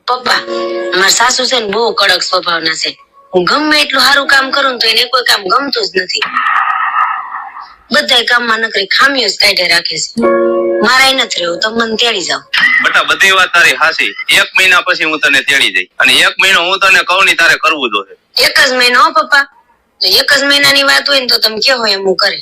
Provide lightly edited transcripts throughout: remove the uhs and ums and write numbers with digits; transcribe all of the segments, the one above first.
પપ્પા મારા સાસુ છે ને બહુ કડક સ્વભાવના છે. હું ગમે એટલું સારું કામ કરું ને તો એને કોઈ કામ ગમતું જ નથી. બધા કામમાં નકરી ખામીઓ જ કાઢે રાખે છે. મારા નથી રહેવું, તમે મને તેડી જાઓ. બેટા બધી વાત તારી હાસી. 1 મહિના પછી હું તને તેડી જઈ અને 1 મહિનો હું તને કહું ની તારે કરવું જોઈએ. 1 જ મહિનો હો પપ્પા. 1 જ મહિનાની વાત હોય ને તો તમે કેવો એમ હું કરે.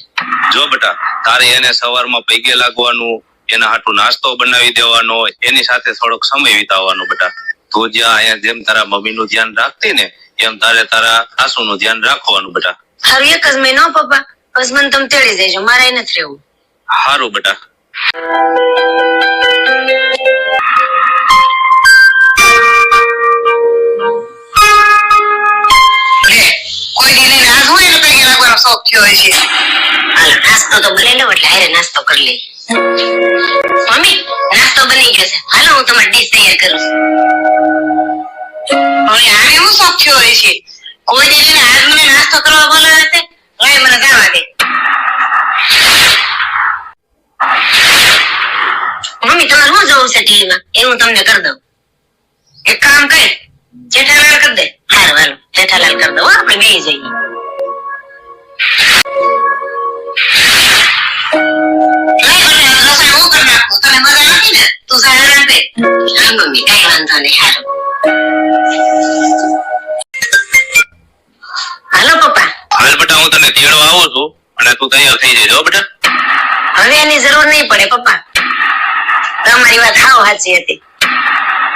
જો બેટા તારે એને સવારમાં પૈગે લાગવાનું, એના હાટુ નાસ્તો બનાવી દેવાનો, એની સાથે થોડોક સમય વિતાવવાનો. બેટા તું જ્યાં અહીંયા જેમ તારા મમ્મીનું ધ્યાન રાખતી ને એમ તારે તારા સાસુનું ધ્યાન રાખવાનું. બેટા હારું 1 જ મહિનો પપ્પા, બસ મને તમે તેડી જઈજો, મારે નથી રહેવું. હારું બેટા. નાસ્તો તો બની લો એટલે હારે નાસ્તો કરી લે. મમ્મી નાસ્તો બની ગયો છે, હાલો હું તમારી ડીશ તૈયાર કરું છું. હવે આને શું શોખ થયો હોય છે? કોઈ દિન આજ મને નાસ્તો કરવા બોલાવે છે, હવે મને જવા દે. મમ્મી તમારે શું જોવું છે ટીવીમાં એ હું તમને કરી દઉં. એક કામ કર, જેઠાલાલ કરી દે. હારું હાલો જેઠાલાલ કરી દઉં, આપણે બે જઈએ. હાલો પપ્પા. હાલ બેટા હું તને તેડવા આવું છું અને તું તૈયાર થઈ જજો બેટા. હવે એની જરૂર નહીં પડે પપ્પા, તમારી વાત હાવ સાચી હતી.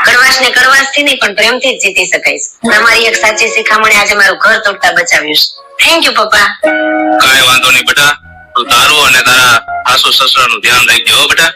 કડવાશ ને કડવાશ થી નહીં પણ પ્રેમથી જ જીતી શકાય. તમારી એક સાચી શિખામણે આજે મારું ઘર તોડતા બચાવ્યું છે. થેન્ક યુ પપ્પા. કાંઈ વાંધો નહીં બેટા, તું તારું અને તારા સાસુ સસરાનું ધ્યાન રાખજો બેટા.